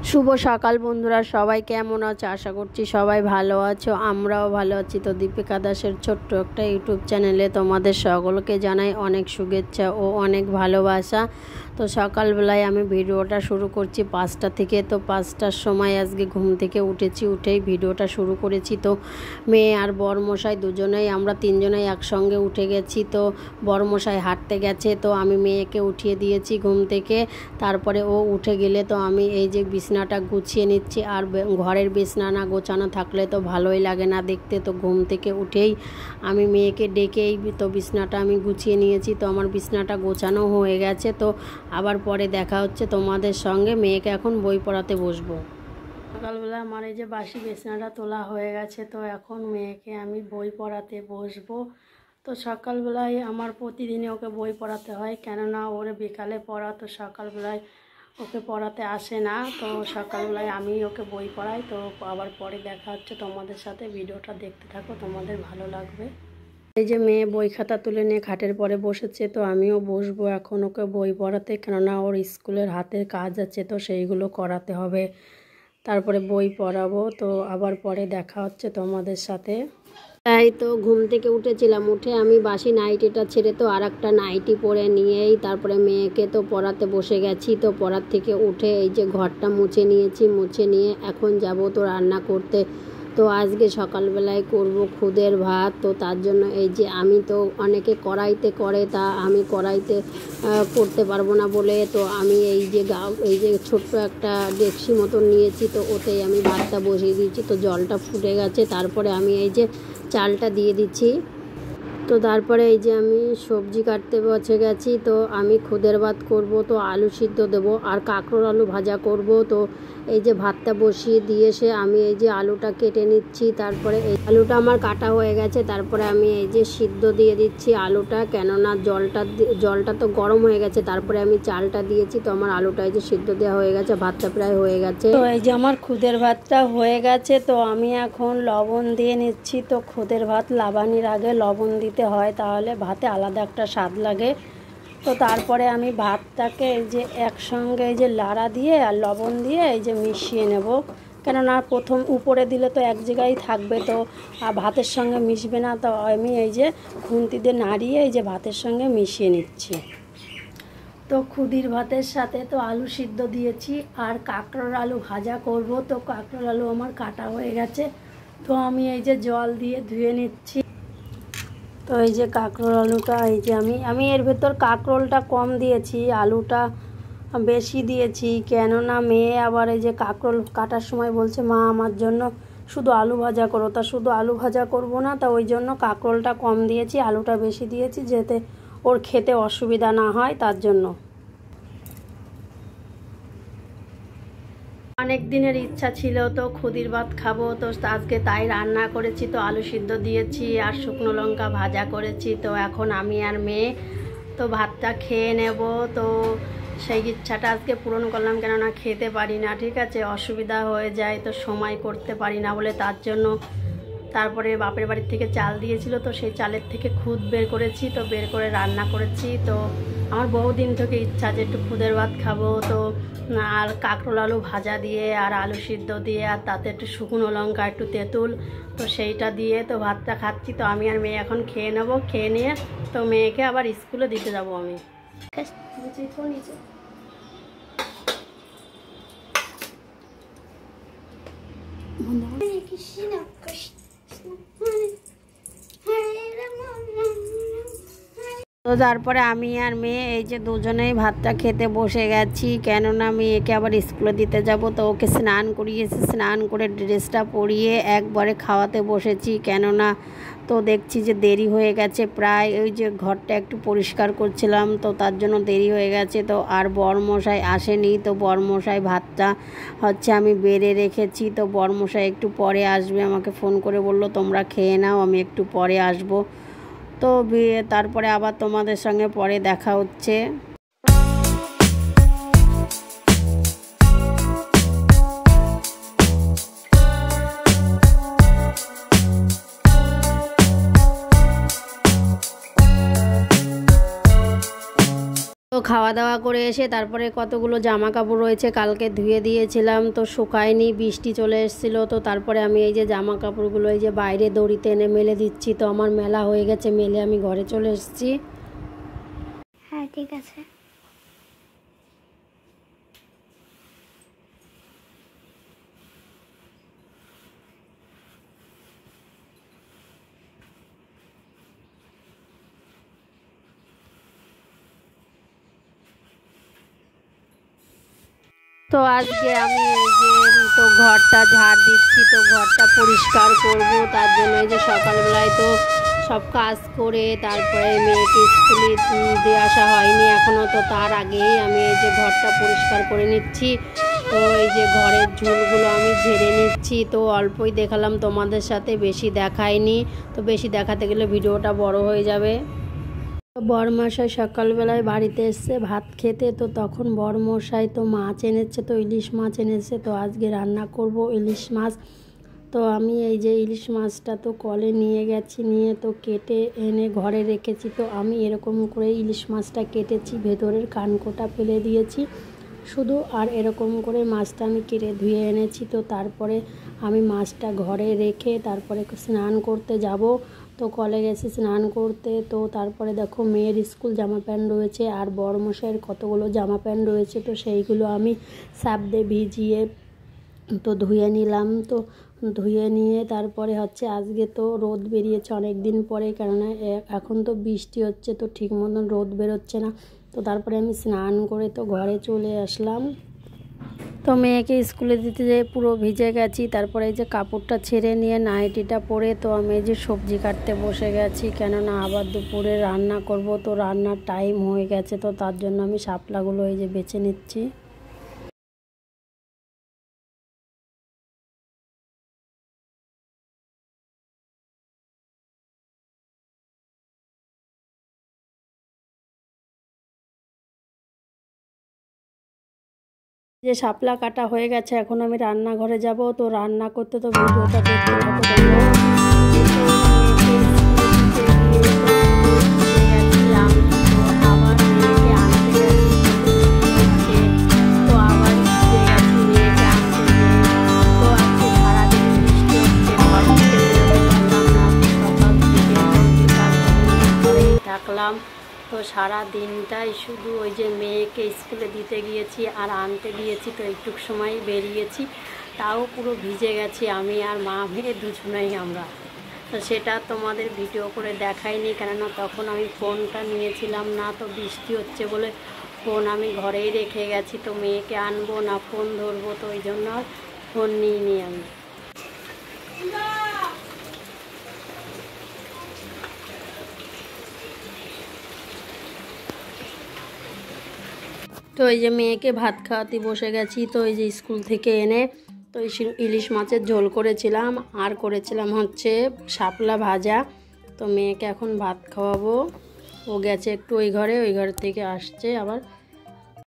শুভ সকাল বন্ধুরা, সবাই কেমন আছো? আশা করছি সবাই ভালো আছো, আমরাও ভালো আছি। তো দীপিকা দাসের ছোট্ট একটা ইউটিউব চ্যানেলে তোমাদের সকলকে জানাই অনেক শুভেচ্ছা ও অনেক ভালোবাসা। তো সকালবেলায় আমি ভিডিওটা শুরু করছি 5টা থেকে। তো 5টার সময় আজকে ঘুম থেকে উঠেছি, উঠেই ভিডিওটা শুরু করেছি। তো মেয়ে আর বরমশাই দুজনেই, আমরা তিনজনেই একসঙ্গে উঠে গেছি। তো বরমশাই হাঁটতে গেছে, তো আমি মেয়েকে উঠিয়ে দিয়েছি ঘুম থেকে। তারপরে ও উঠে গেলে তো আমি এই যে বিছনাটা গুছিয়ে নিচ্ছি। আর ঘরের বিছনা না গোছানো থাকলে তো ভালোই লাগে না দেখতে। তো ঘুম থেকে উঠেই আমি মেয়েকে ডেকেই তো বিছনাটা আমি গুছিয়ে নিয়েছি। তো আমার বিছনাটা গোছানো হয়ে গেছে। তো আবার পরে দেখা হচ্ছে তোমাদের সঙ্গে। মেয়েকে এখন বই পড়াতে বসবো। সকালবেলা আমার এই যে বাসি বিছনাটা তোলা হয়ে গেছে। তো এখন মেয়েকে আমি বই পড়াতে বসবো। তো সকালবেলায় আমার প্রতিদিনই ওকে বই পড়াতে হয়, কেননা ওর বিকালে পড়া, তো সকালবেলায় ওকে পড়াতে আসে না। তো সকালবেলায় আমি ওকে বই পড়াই। তো আবার পরে দেখা হচ্ছে তোমাদের সাথে, ভিডিওটা দেখতে থাকো, তোমাদের ভালো লাগবে। এই যে মেয়ে বই খাতা তুলে নিয়ে খাটের পরে বসেছে, তো আমিও বসবো এখন ওকে বই পড়াতে, কেননা ওর স্কুলের হাতের কাজ আছে, তো সেইগুলো করাতে হবে। তারপরে বই পড়াবো। তো আবার পরে দেখা হচ্ছে তোমাদের সাথে। তাই তো ঘুম থেকে উঠেছিলাম, উঠে আমি বাসি নাইটিটা ছেড়ে তো আর একটা নাইটি পরে নিয়েই তারপরে মেয়েকে তো পড়াতে বসে গেছি। তো পড়ার থেকে উঠে এই যে ঘরটা মুছে নিয়েছি, মুছে নিয়ে এখন যাব তো রান্না করতে। তো আজকে সকালবেলায় করব খুদের ভাত। তো তার জন্য এই যে আমি তো অনেকে কড়াইতে করে, তা আমি কড়াইতে করতে পারবো না বলে তো আমি এই যে ছোট্ট একটা ডেকচি মতন নিয়েছি। তো ওতেই আমি ভাতটা বসিয়ে দিয়েছি। তো জলটা ফুটে গেছে, তারপরে আমি এই যে চালটা দিয়ে দিচ্ছি। তো তারপরে এই যে আমি সবজি কাটতে বসে গেছি। তো আমি খুদের ভাত করব, তো আলু সিদ্ধ দেবো আর কাঁকরোল আলু ভাজা করব। তো এই যে ভাতটা বসিয়ে দিয়ে এসে আমি এই যে আলুটা কেটে নিচ্ছি। তারপরে এই আলুটা আমার কাটা হয়ে গেছে। তারপরে আমি এই যে সিদ্ধ দিয়ে দিচ্ছি আলুটা, কেননা জলটা তো গরম হয়ে গেছে। তারপরে আমি চালটা দিয়েছি। তো আমার আলুটা এই যে সিদ্ধ দেওয়া হয়ে গেছে, ভাতটা প্রায় হয়ে গেছে। তো এই যে আমার খুদের ভাতটা হয়ে গেছে। তো আমি এখন লবণ দিয়ে নিচ্ছি। তো খুদের ভাত লাবানির আগে লবণ দিতে হয়, তাহলে ভাতে আলাদা একটা স্বাদ লাগে। তো তারপরে আমি ভাতটাকে এই যে একসঙ্গে এই যে লাড়া দিয়ে আর লবণ দিয়ে এই যে মিশিয়ে নেব, কেননা প্রথম উপরে দিলে তো এক জায়গায় থাকবে, তো আর ভাতের সঙ্গে মিশবে না। তো আমি এই যে খুন্তি দিয়ে নাড়িয়ে এই যে ভাতের সঙ্গে মিশিয়ে নিচ্ছি। তো খুদির ভাতের সাথে তো আলু সিদ্ধ দিয়েছি আর কাঁকরোল আলু ভাজা করব। তো কাঁকরোল আলু আমার কাটা হয়ে গেছে। তো আমি এই যে জল দিয়ে ধুয়ে নিচ্ছি। তো এই যে কাঁকরোল আলুটা এই যে আমি এর ভেতর কাঁকরোলটা কম দিয়েছি, আলুটা বেশি দিয়েছি, কেননা মেয়ে আবার এই যে কাঁকরোল কাটার সময় বলছে, মা আমার জন্য শুধু আলু ভাজা করো। তা শুধু আলু ভাজা করব না, তা ওই জন্য কাঁকরোলটা কম দিয়েছি, আলুটা বেশি দিয়েছি, যাতে ওর খেতে অসুবিধা না হয় তার জন্য। অনেক দিনের ইচ্ছা ছিল তো খুদির ভাত খাবো, তো আজকে তাই রান্না করেছি। তো আলু সিদ্ধ দিয়েছি আর শুকনো লঙ্কা ভাজা করেছি। তো এখন আমি আর মেয়ে তো ভাতটা খেয়ে নেব। তো সেই ইচ্ছাটা আজকে পূরণ করলাম, কেননা খেতে পারি না, ঠিক আছে, অসুবিধা হয়ে যায়, তো সময় করতে পারি না বলে তার জন্য। তারপরে বাপের বাড়ির থেকে চাল দিয়েছিল, তো সেই চালের থেকে খুদ বের করেছি, তো বের করে রান্না করেছি। তো আমার বহুদিন থেকে ইচ্ছা যে একটু খুদের ভাত খাবো। তো আর কাঁকরোল আলু ভাজা দিয়ে আর আলু সিদ্ধ দিয়ে আর তাতে একটু শুকনো লঙ্কা একটু তেঁতুল, তো সেইটা দিয়ে তো ভাতটা খাচ্ছি। তো আমি আর মেয়ে এখন খেয়ে নেবো, খেয়ে নিয়ে তো মেয়েকে আবার স্কুলে দিতে যাব আমি। তো তারপরে আমি আর মেয়ে এই যে দুজনেই ভাতটা খেতে বসে গেছি, কেননা মেয়েকে আবার স্কুলে দিতে যাব। তো ওকে স্নান করিয়েছি, স্নান করে ড্রেসটা পরিয়ে একবারে খাওয়াতে বসেছি, কেননা তো দেখছি যে দেরি হয়ে গেছে প্রায়। ওই যে ঘরটা একটু পরিষ্কার করছিলাম, তো তার জন্য দেরি হয়ে গেছে। তো আর বরমশাই আসেনি, তো বরমশাই ভাতটা হচ্ছে আমি বেড়ে রেখেছি। তো বরমশাই একটু পরে আসবে, আমাকে ফোন করে বলল তোমরা খেয়ে নাও, আমি একটু পরে আসবো। তো তারপরে আবার তোমাদের সঙ্গে পরে দেখা হচ্ছে। তো তো খাওয়া দাওয়া করে এসে তারপরে কতগুলো জামা কাপড় রয়েছে কালকে ধুয়ে দিয়েছিলাম, তো শুকায়নি, বৃষ্টি চলে এসেছিলো। তো তারপরে আমি এই যে জামা কাপড়গুলো এই যে বাইরে দড়িতে এনে মেলে দিচ্ছি। তো আমার মেলা হয়ে গেছে, মেলে আমি ঘরে চলে এসেছি। হ্যাঁ ঠিক আছে। তো আজকে আমি এই যে তো ঘরটা ঝাড় দিচ্ছি, তো ঘরটা পরিষ্কার করব। তার জন্য এই যে সকালবেলায় তো সব কাজ করে তারপরে মেয়েকে স্কুলে দিয়ে আসা হয়নি এখনও, তো তার আগেই আমি এই যে ঘরটা পরিষ্কার করে নিচ্ছি। তো এই যে ঘরের ঝুলগুলো আমি ঝেড়ে নিচ্ছি। তো অল্পই দেখালাম তোমাদের সাথে, বেশি দেখাইনি, তো বেশি দেখাতে গেলে ভিডিওটা বড় হয়ে যাবে। বরমশাই সকালবেলায় বাড়িতে এসছে ভাত খেতে, তো তখন বরমশাই তো মাছ এনেছে, তো ইলিশ মাছ এনেছে। তো আজকে রান্না করব ইলিশ মাছ। তো আমি এই যে ইলিশ মাছটা তো কলে নিয়ে গেছি, নিয়ে তো কেটে এনে ঘরে রেখেছি। তো আমি এরকম করে ইলিশ মাছটা কেটেছি, ভেতরের কানকোটা ফেলে দিয়েছি শুধু, আর এরকম করে মাছটা আমি কেটে ধুয়ে এনেছি। তো তারপরে আমি মাছটা ঘরে রেখে তারপরে স্নান করতে যাব। তো কলে গেছি স্নান করতে। তো তারপরে দেখো মেয়ের স্কুল জামা প্যান্ট রয়েছে আর বড়মশাইয়ের কতগুলো জামা প্যান্ট রয়েছে, তো সেইগুলো আমি সাবদে ভিজিয়ে তো ধুয়ে নিলাম। তো ধুয়ে নিয়ে তারপরে হচ্ছে আজকে তো রোদ বেরিয়েছে অনেক দিন পরে, কেননা এখন তো বৃষ্টি হচ্ছে, তো ঠিক মতন রোদ বেরোচ্ছে না। তো তারপরে আমি স্নান করে তো ঘরে চলে আসলাম। তো মেয়েকে স্কুলে দিতে যেয়ে পুরো ভিজে গেছি। তারপরে এই যে কাপড়টা ছেড়ে নিয়ে নাইটিটা পরে তো আমি এই যে সবজি কাটতে বসে গেছি, কেননা আবার দুপুরে রান্না করব। তো রান্নার টাইম হয়ে গেছে, তো তার জন্য আমি শাপলাগুলো এই যে বেছে নিচ্ছি। যে শাপলা কাটা হয়ে গেছে, এখন আমি রান্নাঘরে যাব। তো রান্না করতে তো ভিডিওটা দেখতে থাকো তোমরা। থাকলাম তো সারা দিনটাই শুধু ওই যে মেয়েকে স্কুলে দিতে গিয়েছি আর আনতে গিয়েছি, তো একটু সময় বেরিয়েছি, তাও পুরো ভিজে গেছি আমি আর মা মেয়ে দুজনেই আমরা। তো সেটা তোমাদের ভিডিও করে দেখাইনি, কেননা তখন আমি ফোনটা নিয়েছিলাম না, তো বৃষ্টি হচ্ছে বলে ফোন আমি ঘরেই রেখে গেছি। তো মেয়েকে আনবো না ফোন ধরবো, তো ওই জন্য আর ফোন নিইনি আমি। তো এই যে মেয়েকে ভাত খাওয়াতে বসে গেছি। তো এই যে স্কুল থেকে এনে তো ইলিশ মাছের ঝোল করেছিলাম আর করেছিলাম হচ্ছে শাপলা ভাজা। তো মেয়েকে এখন ভাত খাওয়াবো, ও গেছে একটু ওই ঘরে থেকে আসছে আবার।